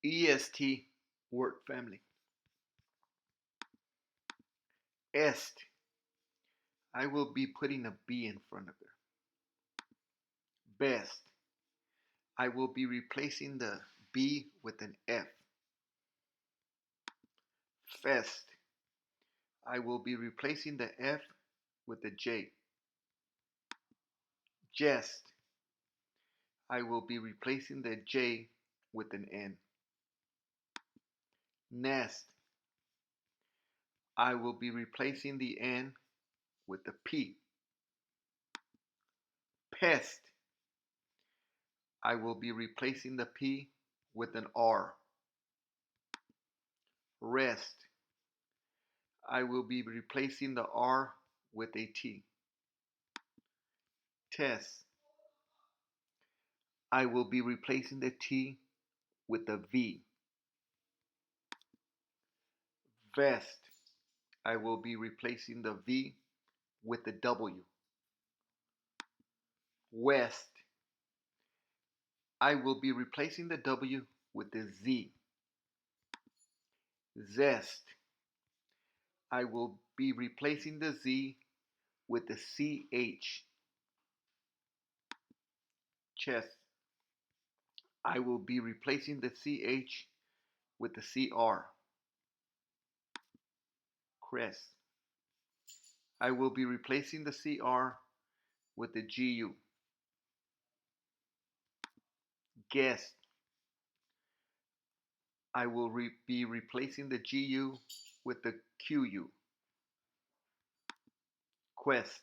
Est word family. Est. I will be putting a B in front of it. Best. I will be replacing the B with an F. Fest. I will be replacing the F with a J. Jest. I will be replacing the J with an N. Nest. I will be replacing the N with the P. Pest. I will be replacing the P with an R. Rest. I will be replacing the R with a T. Test. I will be replacing the T with a V. Vest. I will be replacing the V with a W. West. I will be replacing the W with a Z. Zest. I will be replacing the Z with the CH. Chest. I will be replacing the CH with the CR. Crest. I will be replacing the CR with the GU. Guest. I will be replacing the GU with the QU. Quest.